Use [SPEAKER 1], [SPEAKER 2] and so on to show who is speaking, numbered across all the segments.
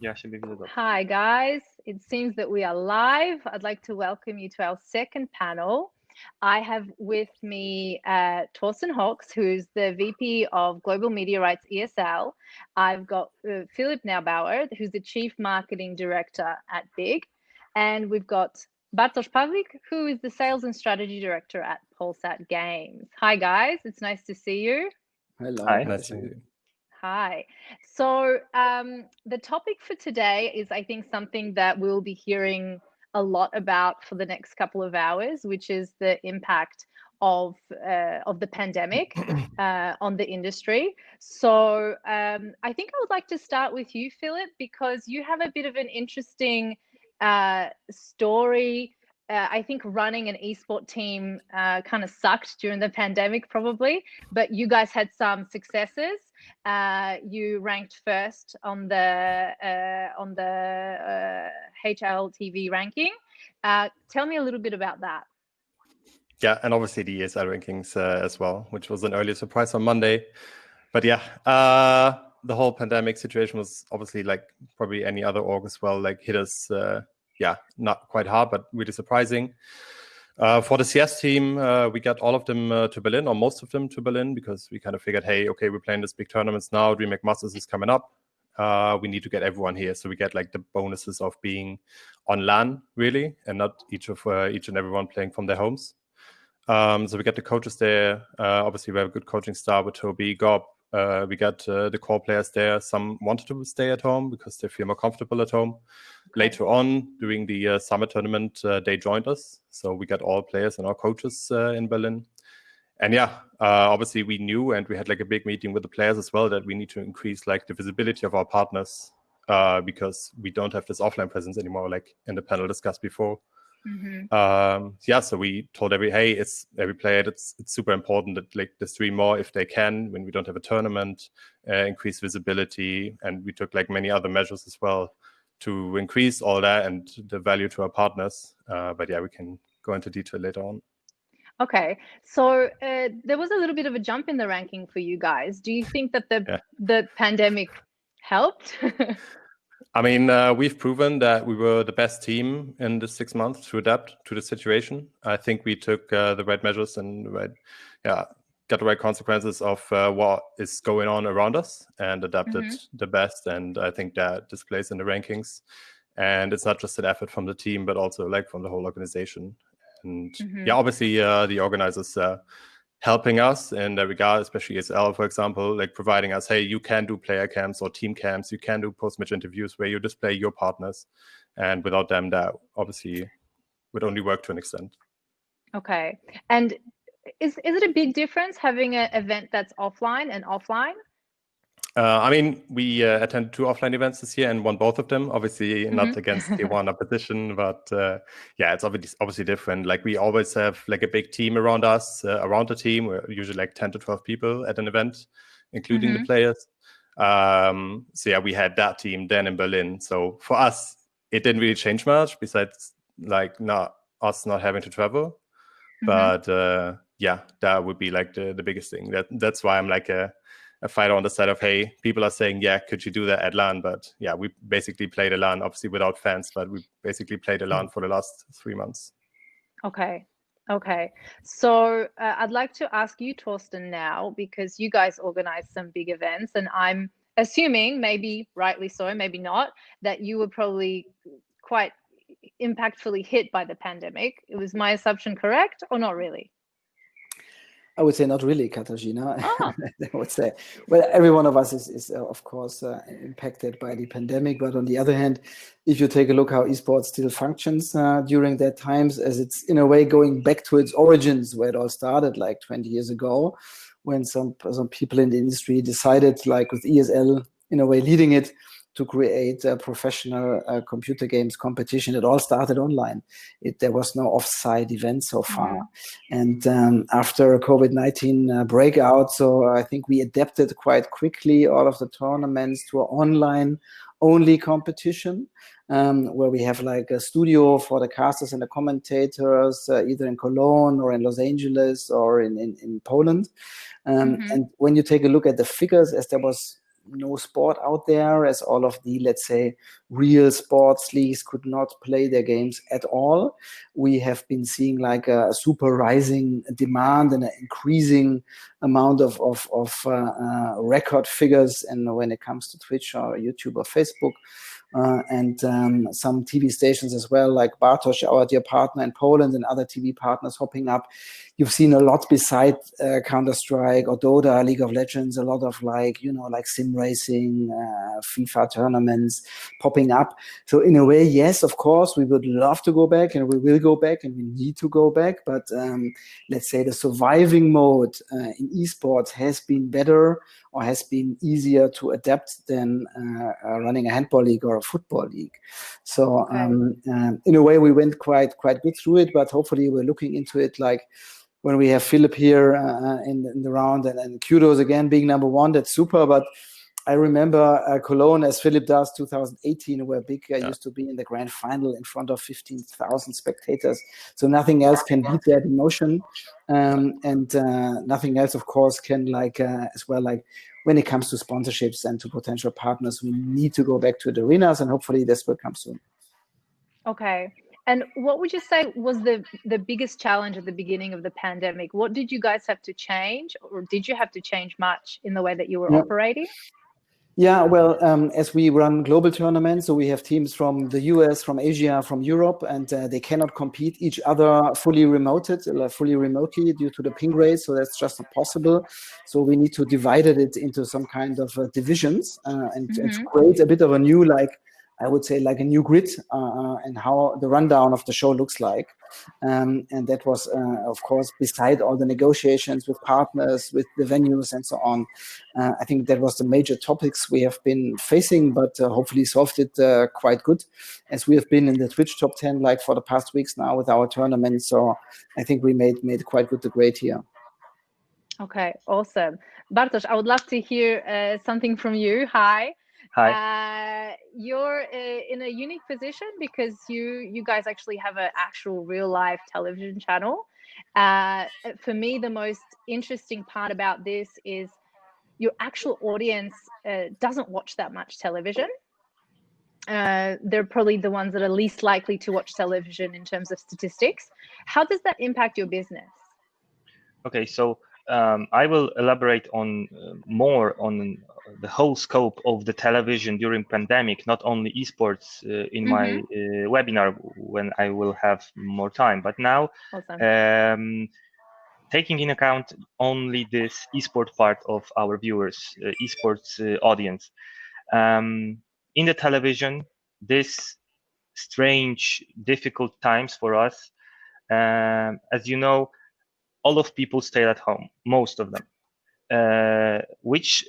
[SPEAKER 1] Yeah, should be visible.
[SPEAKER 2] Hi, guys. It seems that we are live. I'd like to welcome you to our second panel. I have with me Torsten Haux, who's the VP of Global Media Rights ESL. I've got Philipp Neubauer, who's the Chief Marketing Director at BIG. And we've got Bartosz Pawlik, who is the Sales and Strategy Director at Polsat Games. Hi, guys. It's nice to see you.
[SPEAKER 3] Hello.
[SPEAKER 1] Hi.
[SPEAKER 3] Nice to meet you.
[SPEAKER 2] Hi. So the topic for today is, I think, something that we'll be hearing a lot about for the next couple of hours, which is the impact of the pandemic on the industry. So I think I would like to start with you, Philipp, because you have a bit of an interesting story. I think running an esport team kind of sucked during the pandemic, probably, but you guys had some successes. You ranked first on the HLTV ranking. Tell me a little bit about that.
[SPEAKER 4] Yeah, and obviously the ESL rankings as well, which was an early surprise on Monday. But yeah, the whole pandemic situation was obviously, like probably any other org as well, like hit us. Yeah, not quite hard, but really surprising. For the CS team, we got all of them to Berlin, or most of them to Berlin, because we kind of figured, hey, okay, we're playing this big tournaments now. DreamHack Masters is coming up. We need to get everyone here, so we get like the bonuses of being on LAN, really, and not each and everyone playing from their homes. So we got the coaches there. Obviously, we have a good coaching staff with Toby, Gob. We got the core players there. Some wanted to stay at home because they feel more comfortable at home. Okay. Later on, during the summer tournament, they joined us. So we got all players and our coaches in Berlin. And yeah, obviously we knew, and we had like a big meeting with the players as well, that we need to increase like the visibility of our partners because we don't have this offline presence anymore, like in the panel discussed before. Mm-hmm. Yeah, so we told every player it's super important that like they stream more if they can when we don't have a tournament, increase visibility, and we took like many other measures as well to increase all that and the value to our partners. But yeah, we can go into detail later on.
[SPEAKER 2] Okay, so there was a little bit of a jump in the ranking for you guys. Do you think that the pandemic helped?
[SPEAKER 4] I mean, we've proven that we were the best team in the 6 months to adapt to the situation. I think we took the right measures and got the right consequences of what is going on around us and adapted the best. And I think that displays in the rankings. And it's not just an effort from the team, but also like from the whole organization. And yeah, obviously the organizers helping us in that regard, especially ESL, for example, like providing us, hey, you can do player camps or team camps, you can do post-match interviews where you display your partners. And without them, that obviously would only work to an extent.
[SPEAKER 2] Okay. And is it a big difference having an event that's offline and offline?
[SPEAKER 4] I mean, we attended 2 offline events this year and won both of them. Obviously, not against the one opposition, but yeah, it's obviously different. Like we always have like a big team around us, around the team. We're usually like 10 to 12 people at an event, including the players. So yeah, we had that team then in Berlin. So for us, it didn't really change much besides like not having to travel. But yeah, that would be like the biggest thing. That's why I'm like a fighter on the side of, hey, people are saying, yeah, could you do that at LAN? But yeah, we basically played a LAN, obviously without fans, but we basically played a LAN for the last 3 months.
[SPEAKER 2] Okay. So I'd like to ask you, Torsten, now, because you guys organize some big events, and I'm assuming, maybe rightly so, maybe not, that you were probably quite impactfully hit by the pandemic. Was my assumption correct or not really?
[SPEAKER 3] I would say not really, Katarzyna. I would say, well, every one of us is of course, impacted by the pandemic. But on the other hand, if you take a look how esports still functions during that times, as it's in a way going back to its origins, where it all started like 20 years ago, when some people in the industry decided, like with ESL, in a way leading it, to create a professional computer games competition. It all started online. There was no off-site event so far. And after a COVID-19 breakout, so I think we adapted quite quickly all of the tournaments to an online-only competition, where we have like a studio for the casters and the commentators, either in Cologne or in Los Angeles or in Poland. And when you take a look at the figures, as there was no sport out there, as all of the, let's say, real sports leagues could not play their games at all. We have been seeing like a super rising demand and an increasing amount of record figures, and when it comes to Twitch or YouTube or Facebook. And some TV stations as well, like Bartosz, our dear partner in Poland, and other TV partners hopping up. You've seen a lot beside Counter-Strike or Dota, League of Legends, a lot of like sim racing, FIFA tournaments popping up. So in a way, yes, of course, we would love to go back, and we will go back, and we need to go back. But let's say the surviving mode in esports has been better, or has been easier to adapt than running a handball league or a football league. So in a way, we went quite good through it, but hopefully we're looking into it like when we have Philipp here in the round, and kudos again being number one, that's super. But I remember Cologne, as Philipp does, 2018, where Big used to be in the grand final in front of 15,000 spectators. So nothing else can beat that emotion. And nothing else, of course, can as well, like when it comes to sponsorships and to potential partners, we need to go back to the arenas, and hopefully this will come soon.
[SPEAKER 2] Okay. And what would you say was the biggest challenge at the beginning of the pandemic? What did you guys have to change, or did you have to change much in the way that you were operating?
[SPEAKER 3] Yeah, well, as we run global tournaments, so we have teams from the US, from Asia, from Europe, and they cannot compete each other fully remotely due to the ping rate. So that's just not possible. So we need to divide it into some kind of divisions and create a bit of a new, I would say, like a new grid and how the rundown of the show looks like. And that was, of course, beside all the negotiations with partners, with the venues and so on. I think that was the major topics we have been facing, but hopefully solved it quite good, as we have been in the Twitch top 10 like for the past weeks now with our tournament. So I think we made quite good the grade here.
[SPEAKER 2] Okay, awesome. Bartosz, I would love to hear something from you. Hi.
[SPEAKER 1] Hi.
[SPEAKER 2] You're in a unique position because you guys actually have an actual real life television channel. For me, the most interesting part about this is your actual audience doesn't watch that much television. They're probably the ones that are least likely to watch television in terms of statistics. How does that impact your business?
[SPEAKER 1] Okay, so I will elaborate on more on the whole scope of the television during pandemic, not only esports in my webinar when I will have more time. But now, taking in account only this esport part of our viewers, esports audience, in the television, this strange, difficult times for us, as you know, all of people stay at home, most of them, which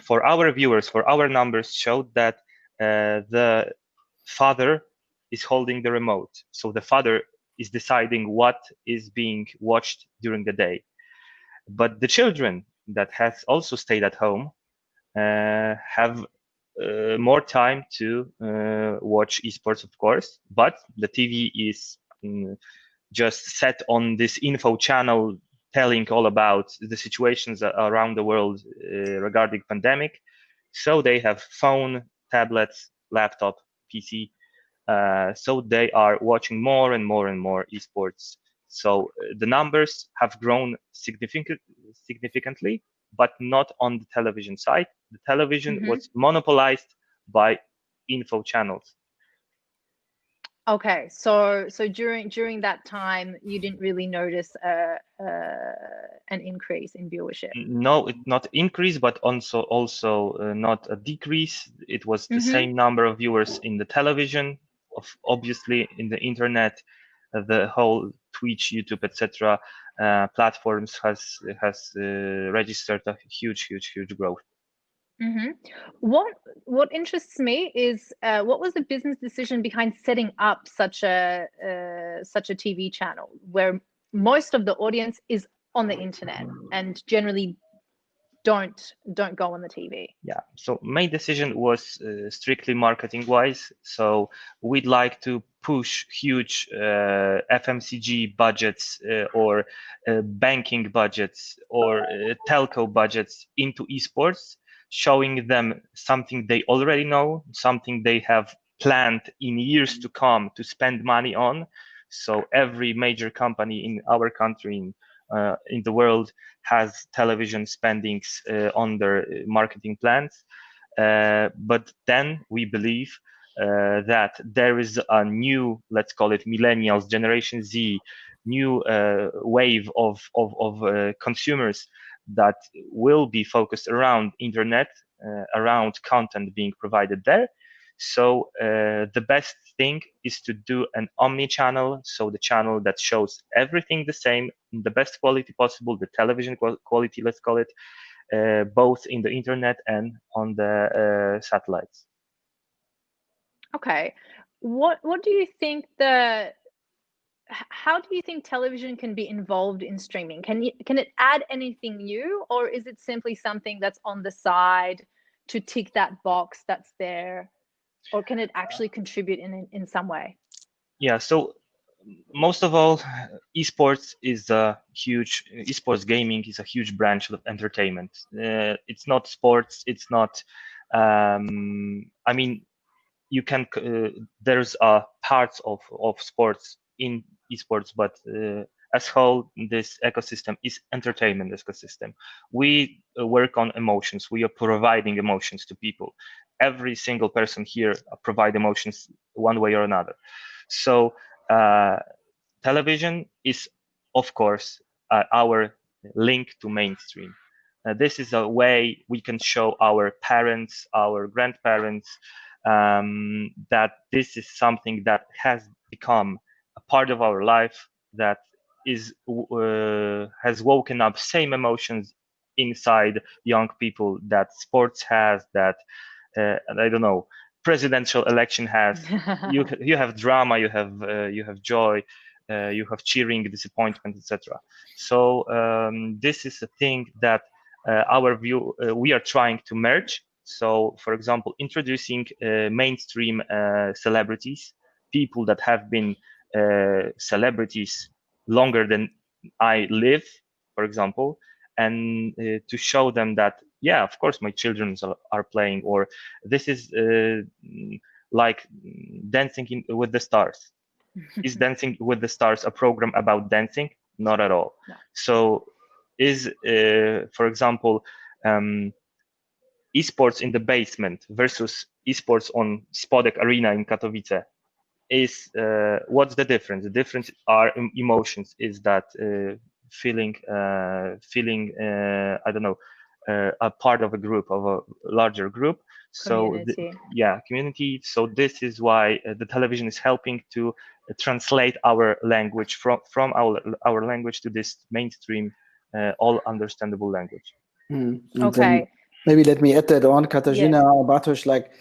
[SPEAKER 1] for our viewers, for our numbers, showed that the father is holding the remote. So the father is deciding what is being watched during the day. But the children that has also stayed at home have more time to watch esports, of course, but the TV is just set on this info channel telling all about the situations around the world regarding pandemic. So they have phone, tablets, laptop, PC. So they are watching more and more and more esports. So the numbers have grown significantly, but not on the television side. The television was monopolized by info channels.
[SPEAKER 2] Okay, so during that time, you didn't really notice an increase in viewership.
[SPEAKER 1] No, it not increase, but also not a decrease. It was the same number of viewers in the television, obviously in the internet, the whole Twitch, YouTube, etc. Platforms has registered a huge growth.
[SPEAKER 2] What interests me is what was the business decision behind setting up such a TV channel where most of the audience is on the internet and generally don't go on the TV?
[SPEAKER 1] Yeah, so main decision was strictly marketing wise. So we'd like to push huge FMCG budgets or banking budgets or telco budgets into esports. showing them something they already know, something they have planned in years to come to spend money on. So every major company in our country, in the world, has television spendings on their marketing plans. But then we believe that there is a new, let's call it millennials, Generation Z, new wave of consumers that will be focused around internet, around content being provided there. So the best thing is to do an omni-channel, so the channel that shows everything the same, in the best quality possible, the television quality, let's call it, both in the internet and on the satellites.
[SPEAKER 2] Okay, what do you think how do you think television can be involved in streaming? Can it add anything new, or is it simply something that's on the side to tick that box that's there, or can it actually contribute in some way?
[SPEAKER 1] Yeah, so most of all, esports gaming is a huge branch of entertainment. It's not sports, it's not I mean, you can there's parts of sports in esports, but as whole, this ecosystem is entertainment ecosystem. We work on emotions. We are providing emotions to people. Every single person here provide emotions one way or another. So television is, of course, our link to mainstream. This is a way we can show our parents, our grandparents, that this is something that has become a part of our life, that is has woken up same emotions inside young people that sports has, that I don't know, presidential election has. You have drama, you have joy, you have cheering, disappointment, etc. So this is a thing that we are trying to merge. So, for example, introducing mainstream celebrities, people that have been celebrities longer than I live, for example, and to show them that, yeah, of course, my children are playing, or this is like Dancing with the Stars. Is Dancing with the Stars a program about dancing? Not at all.
[SPEAKER 2] No.
[SPEAKER 1] So is, for example, esports in the basement versus esports on Spodek Arena in Katowice, is what's the difference? The difference are emotions. Is that feeling I don't know, a part of a group, of a larger group.
[SPEAKER 2] Community.
[SPEAKER 1] So community. So this is why the television is helping to translate our language from our language to this mainstream, all understandable language.
[SPEAKER 2] Okay.
[SPEAKER 3] Maybe let me add that on, Katarzyna, or Bartosz, like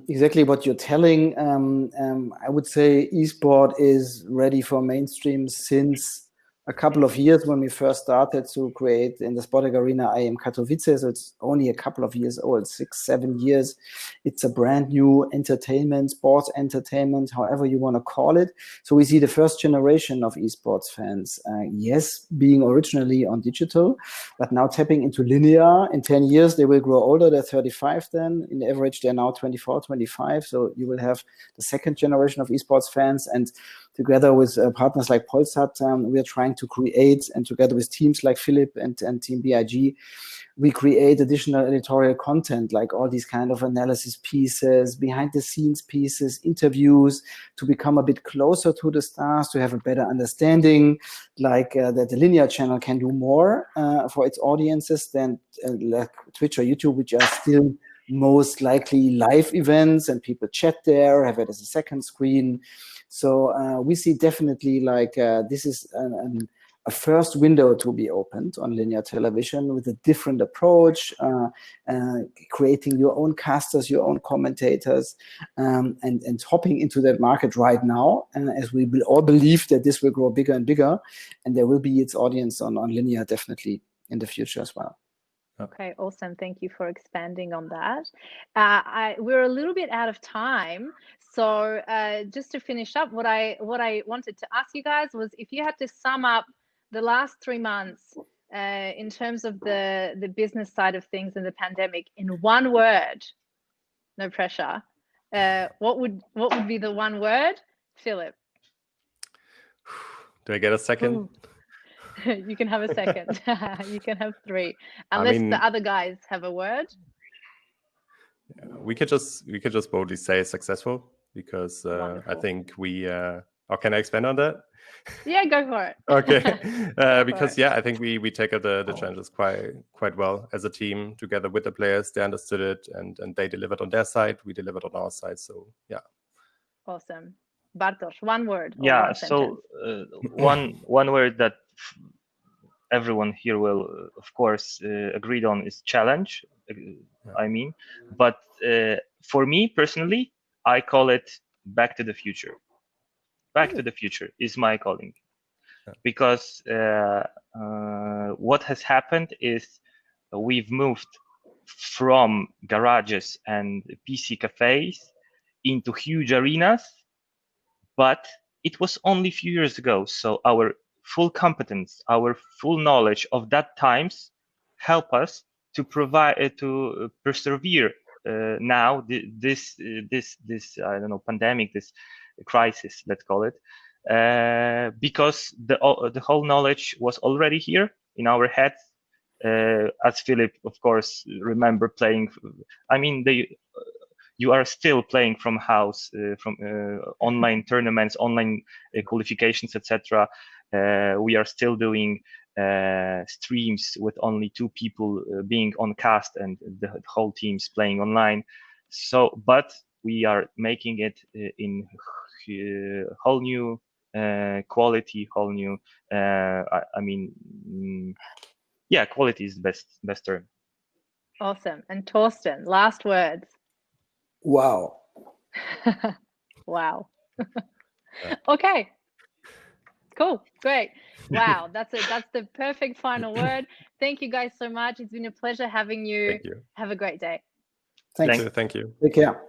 [SPEAKER 3] exactly what you're telling. I would say esport is ready for mainstream since a couple of years, when we first started to create in the Spodek Arena IM Katowice. So it's only a couple of years old, 6-7 years. It's a brand new entertainment, sports entertainment, however you want to call it. So we see the first generation of esports fans, yes, being originally on digital, but now tapping into linear. In 10 years, they will grow older. They're 35 then. In average, they're now 24, 25. So you will have the second generation of esports fans. And together with partners like Polsat, we are trying to create, and together with teams like Philipp and Team BIG, we create additional editorial content, like all these kind of analysis pieces, behind the scenes pieces, interviews, to become a bit closer to the stars, to have a better understanding, like that the linear channel can do more for its audiences than like Twitch or YouTube, which are still most likely live events and people chat there, have it as a second screen. So we see definitely like this is a first window to be opened on linear television with a different approach, creating your own casters, your own commentators, and hopping into that market right now. And as we will all believe that this will grow bigger and bigger, and there will be its audience on linear definitely in the future as well.
[SPEAKER 2] Okay, awesome. Thank you for expanding on that. We're a little bit out of time. So just to finish up, what I wanted to ask you guys was, if you had to sum up the last 3 months in terms of the business side of things and the pandemic, in one word, no pressure, what would be the one word, Philipp?
[SPEAKER 4] Do I get a second?
[SPEAKER 2] Ooh. You can have a second. You can have 3, unless the other guys have a word.
[SPEAKER 4] We could just boldly say successful, because I think we. Or can I expand on that?
[SPEAKER 2] Yeah, go for it.
[SPEAKER 4] Okay, because I think we tackled the challenges quite well as a team together with the players. They understood it, and they delivered on their side. We delivered on our side. So yeah.
[SPEAKER 2] Awesome, Bartosz. One word. Or
[SPEAKER 1] Yeah.
[SPEAKER 2] one
[SPEAKER 1] So
[SPEAKER 2] sentence.
[SPEAKER 1] one word that everyone here will, of course, agreed on is challenge. I mean, but for me personally, I call it back to the future. Back to the future is my calling, because what has happened is we've moved from garages and PC cafes into huge arenas, but it was only a few years ago. So our full competence, our full knowledge of that times help us to provide to persevere now this I don't know, pandemic, this crisis, let's call it, because the whole knowledge was already here in our heads. As Philipp, of course, remember playing. I mean, you are still playing from house, from online tournaments, online qualifications, etc. We are still doing streams with only 2 people being on cast and the whole team's playing online. So, but we are making it in whole new quality, whole new. I mean, yeah, quality is the best term.
[SPEAKER 2] Awesome. And Torsten, last words.
[SPEAKER 3] Wow.
[SPEAKER 2] Wow. Okay. Cool. Great. Wow. That's the perfect final word. Thank you guys so much. It's been a pleasure having you.
[SPEAKER 4] Thank you.
[SPEAKER 2] Have a great day.
[SPEAKER 3] Thanks.
[SPEAKER 4] Thank you.
[SPEAKER 3] Take care.